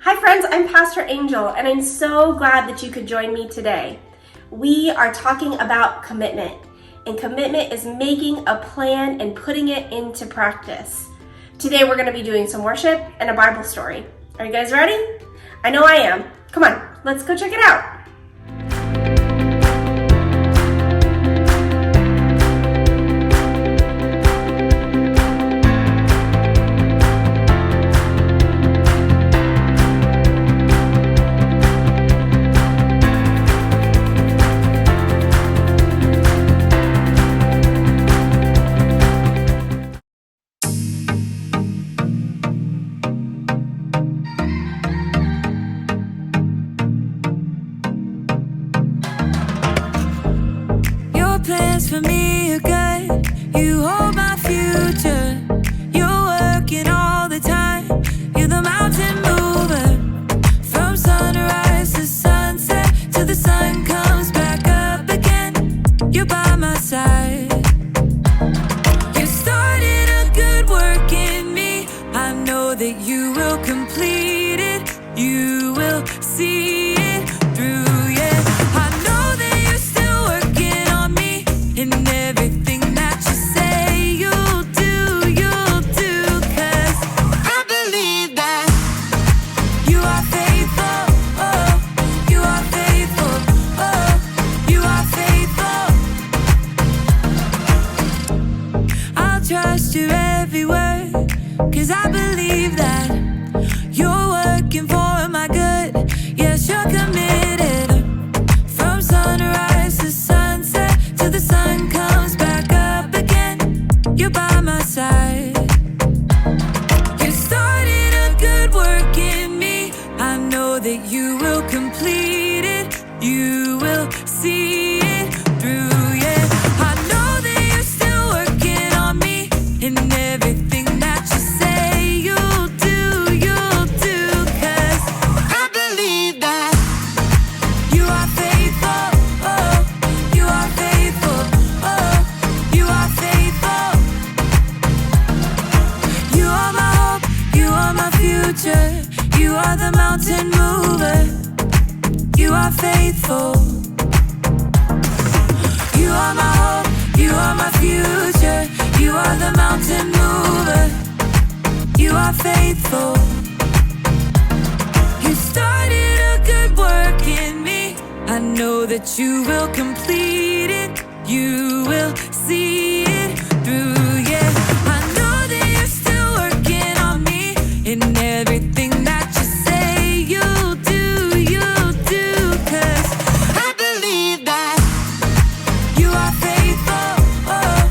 Hi friends, I'm Pastor Angel, and I'm so glad that you could join me today. We are talking about commitment, and commitment is making a plan and putting it into practice. Today we're going to be doing some worship and a Bible story. Are you guys ready? I know I am. Come on, let's go check it out. Plans for me are good. You hold my future. You're working all the time. You're the mountain mover. From sunrise to sunset, till the sun comes back up again. You're by my side. You started a good work in me. I know that you will complete it. You will see it through. And everything that you say you'll do, 'cause I believe that you are faithful, oh, you are faithful, oh, you are faithful. I'll trust your every word, 'cause I believe that you're working for my good. Yes, you're committed. From sunrise to sunset, till the sun comes back up again, you're by my side. You started a good work in me. I know that you will complete it. You will see it through, yeah. I know that you're still working on me. And everything that you say you'll do, 'cause I believe that you are faithful, oh, you are faithful, oh, you are faithful. You are my hope, you are my future. You are the mountain mover. You are faithful. You are my hope, you are my future. You are the mountain mover. You are faithful. You started a good work in me. I know that you will complete it. You will see it through, yeah. I know that you're still working on me. And everything that you say you'll do, 'cause I believe that you are faithful, oh,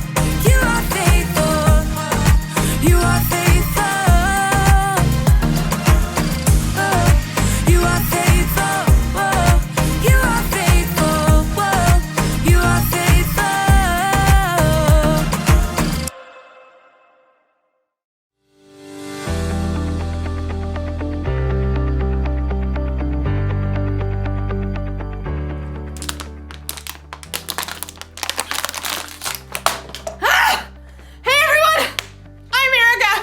you are faithful, you are faithful, oh, you are faithful, oh, you are faithful, oh, you are faithful. Hey everyone! I'm Erica,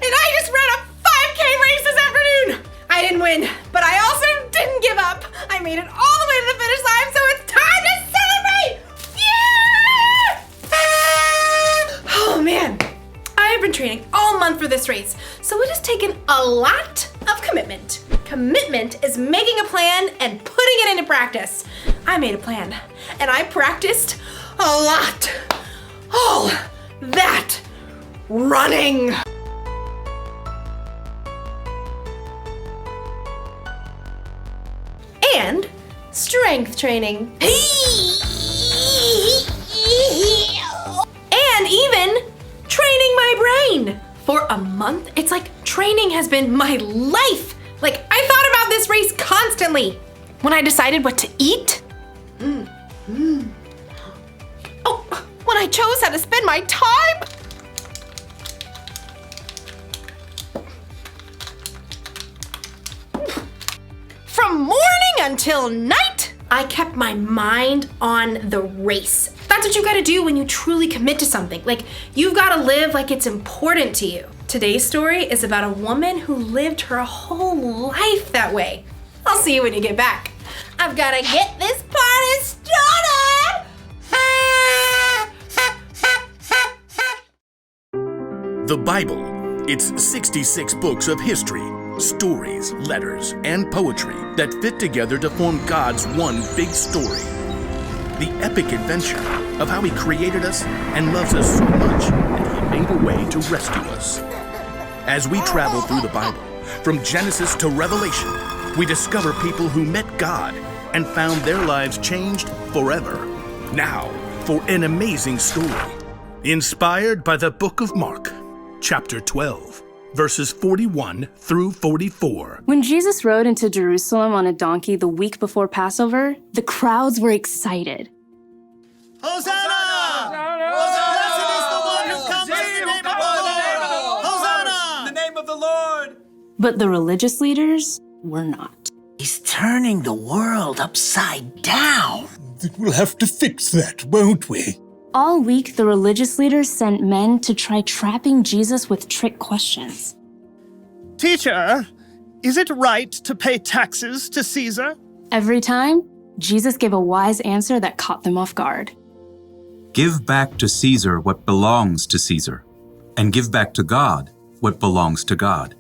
and I just ran a 5K race this afternoon! I didn't win, but I also didn't give up. I made it all the way to the finish line, so it's time to celebrate! Yeah! Oh man, I have been training all month for this race, so it has taken a lot of commitment. Commitment is making a plan and putting it into practice. I made a plan, and I practiced a lot. All that running. And strength training. And even training my brain. For a month, it's like training has been my life. Like, I thought about this race constantly. When I decided what to eat. Oh, when I chose how to spend my time. From morning until night, I kept my mind on the race. That's what you gotta do when you truly commit to something. Like, you've gotta live like it's important to you. Today's story is about a woman who lived her whole life that way. I'll see you when you get back. I've gotta get this party started! The Bible. It's 66 books of history, stories, letters, and poetry that fit together to form God's one big story. The epic adventure of how He created us and loves us so much that He made a way to rescue us. As we travel through the Bible, from Genesis to Revelation, we discover people who met God and found their lives changed forever. Now, for an amazing story, inspired by the book of Mark, chapter 12, verses 41 through 44. When Jesus rode into Jerusalem on a donkey the week before Passover, the crowds were excited. Hosanna! Blessed is the one who comes in the name of the Lord! Hosanna! In the name of the Lord! But the religious leaders were not. He's turning the world upside down. We'll have to fix that, won't we? All week, the religious leaders sent men to try trapping Jesus with trick questions. Teacher, is it right to pay taxes to Caesar? Every time, Jesus gave a wise answer that caught them off guard. Give back to Caesar what belongs to Caesar, and give back to God what belongs to God.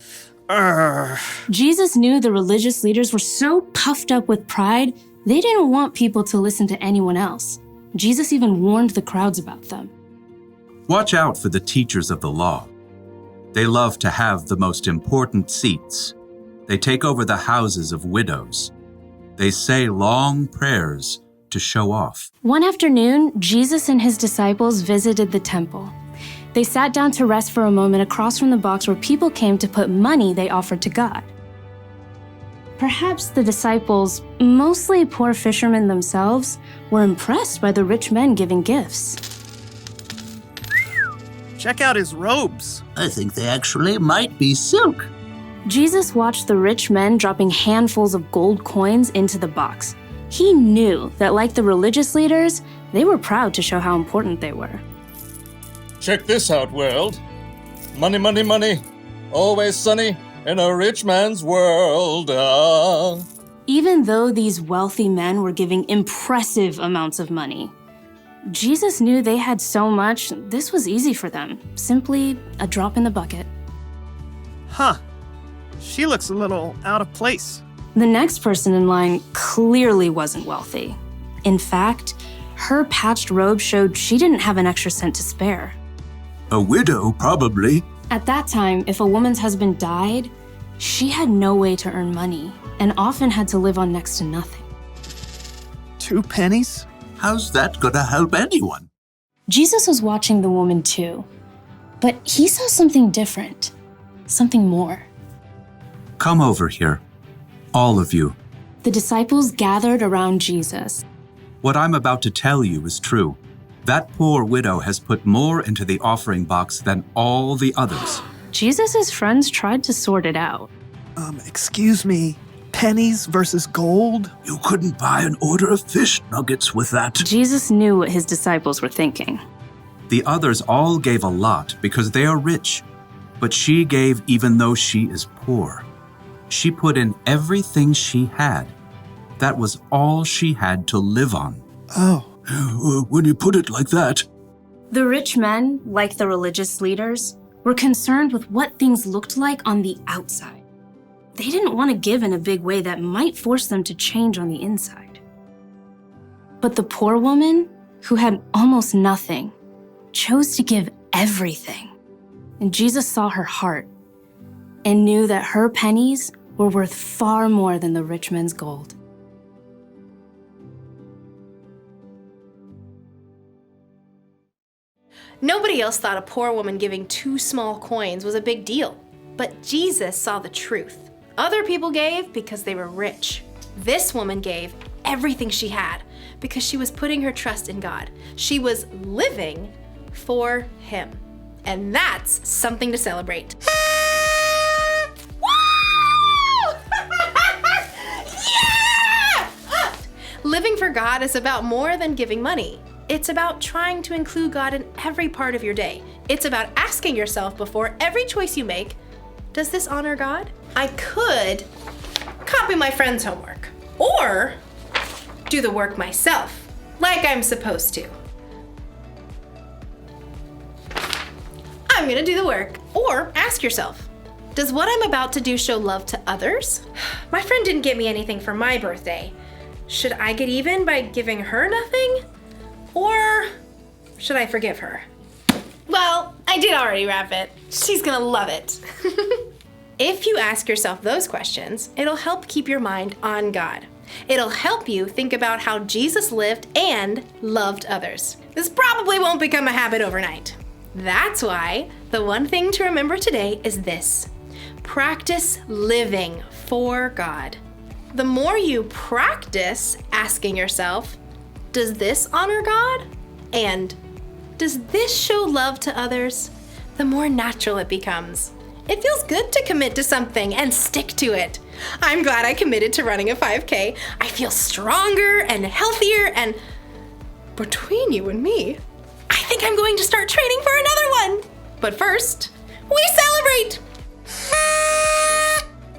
Jesus knew the religious leaders were so puffed up with pride, they didn't want people to listen to anyone else. Jesus even warned the crowds about them. Watch out for the teachers of the law. They love to have the most important seats. They take over the houses of widows. They say long prayers to show off. One afternoon, Jesus and his disciples visited the temple. They sat down to rest for a moment across from the box where people came to put money they offered to God. Perhaps the disciples, mostly poor fishermen themselves, were impressed by the rich men giving gifts. Check out his robes. I think they actually might be silk. Jesus watched the rich men dropping handfuls of gold coins into the box. He knew that, like the religious leaders, they were proud to show how important they were. Check this out, world. Money, money, money. Always sunny in a rich man's world. Even though these wealthy men were giving impressive amounts of money, Jesus knew they had so much, this was easy for them. Simply a drop in the bucket. Huh. She looks a little out of place. The next person in line clearly wasn't wealthy. In fact, her patched robe showed she didn't have an extra cent to spare. A widow, probably. At that time, if a woman's husband died, she had no way to earn money and often had to live on next to nothing. 2 pennies? How's that gonna help anyone? Jesus was watching the woman too, but he saw something different, something more. Come over here, all of you. The disciples gathered around Jesus. What I'm about to tell you is true. That poor widow has put more into the offering box than all the others. Jesus' friends tried to sort it out. Excuse me, pennies versus gold? You couldn't buy an order of fish nuggets with that. Jesus knew what his disciples were thinking. The others all gave a lot because they are rich, but she gave even though she is poor. She put in everything she had. That was all she had to live on. Oh. When you put it like that. The rich men, like the religious leaders, were concerned with what things looked like on the outside. They didn't want to give in a big way that might force them to change on the inside. But the poor woman, who had almost nothing, chose to give everything. And Jesus saw her heart and knew that her pennies were worth far more than the rich men's gold. Nobody else thought a poor woman giving 2 small coins was a big deal. But Jesus saw the truth. Other people gave because they were rich. This woman gave everything she had because she was putting her trust in God. She was living for Him. And that's something to celebrate. Woo! Yeah! Living for God is about more than giving money. It's about trying to include God in every part of your day, It's about asking yourself before every choice you make, does this honor God? I could copy my friend's homework or do the work myself, like I'm supposed to. I'm gonna do the work. Or ask yourself, does what I'm about to do show love to others? My friend didn't get me anything for my birthday. Should I get even by giving her nothing? Or should I forgive her? Well, I did already wrap it. She's gonna love it. If you ask yourself those questions, it'll help keep your mind on God. It'll help you think about how Jesus lived and loved others. This probably won't become a habit overnight. That's why the one thing to remember today is this: practice living for God. The more you practice asking yourself, does this honor God? And does this show love to others? The more natural it becomes. It feels good to commit to something and stick to it. I'm glad I committed to running a 5K. I feel stronger and healthier, and between you and me, I think I'm going to start training for another one. But first, we celebrate!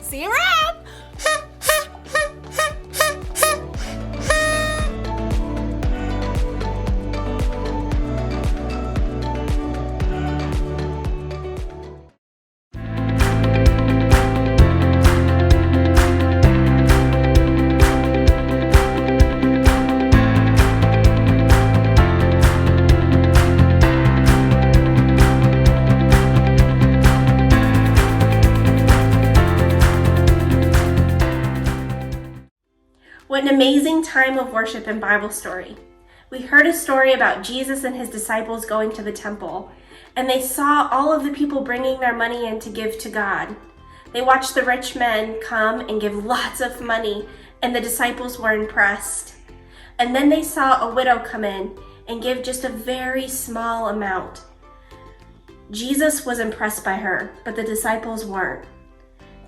See you around! What an amazing time of worship and Bible story. We heard a story about Jesus and his disciples going to the temple, and they saw all of the people bringing their money in to give to God. They watched the rich men come and give lots of money, and the disciples were impressed. And then they saw a widow come in and give just a very small amount. Jesus was impressed by her, but the disciples weren't.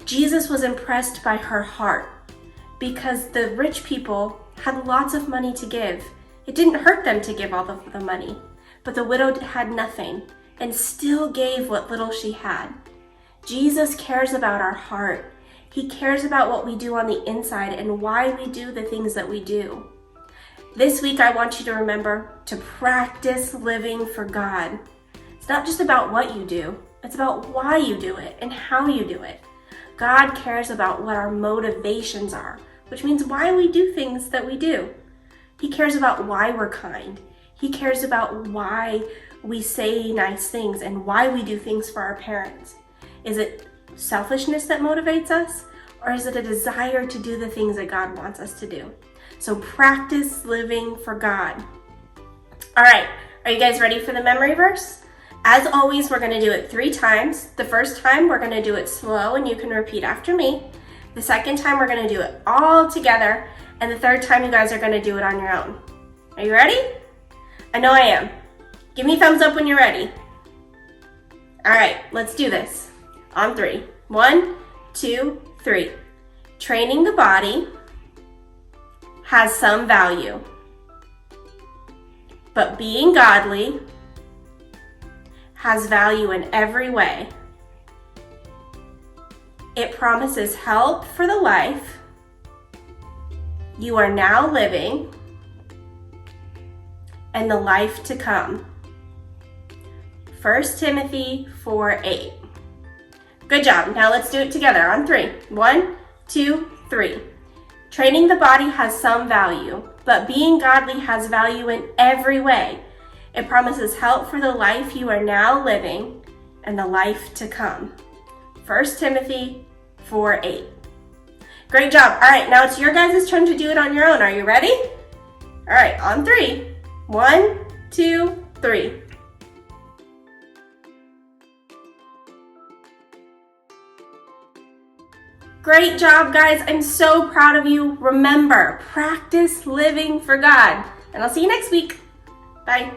Jesus was impressed by her heart, because the rich people had lots of money to give. It didn't hurt them to give all of the money, but the widow had nothing and still gave what little she had. Jesus cares about our heart. He cares about what we do on the inside and why we do the things that we do. This week, I want you to remember to practice living for God. It's not just about what you do, it's about why you do it and how you do it. God cares about what our motivations are, which means why we do things that we do. He cares about why we're kind. He cares about why we say nice things and why we do things for our parents. Is it selfishness that motivates us, or is it a desire to do the things that God wants us to do? So practice living for God. All right, are you guys ready for the memory verse? As always, we're going to do it 3 times. The first time, we're going to do it slow, and you can repeat after me. The second time, we're going to do it all together. And the third time, you guys are going to do it on your own. Are you ready? I know I am. Give me a thumbs up when you're ready. All right, let's do this. On 3. 1, 2, 3. Training the body has some value, but being godly has value in every way. It promises help for the life you are now living and the life to come. 1 Timothy 4:8. Good job. Now let's do it together on 3. 1, 2, 3. Training the body has some value, but being godly has value in every way. It promises help for the life you are now living and the life to come. 1 Timothy 4:8. Great job. All right, now it's your guys' turn to do it on your own. Are you ready? All right, on 3. 1, 2, 3. Great job, guys. I'm so proud of you. Remember, practice living for God. And I'll see you next week. Bye.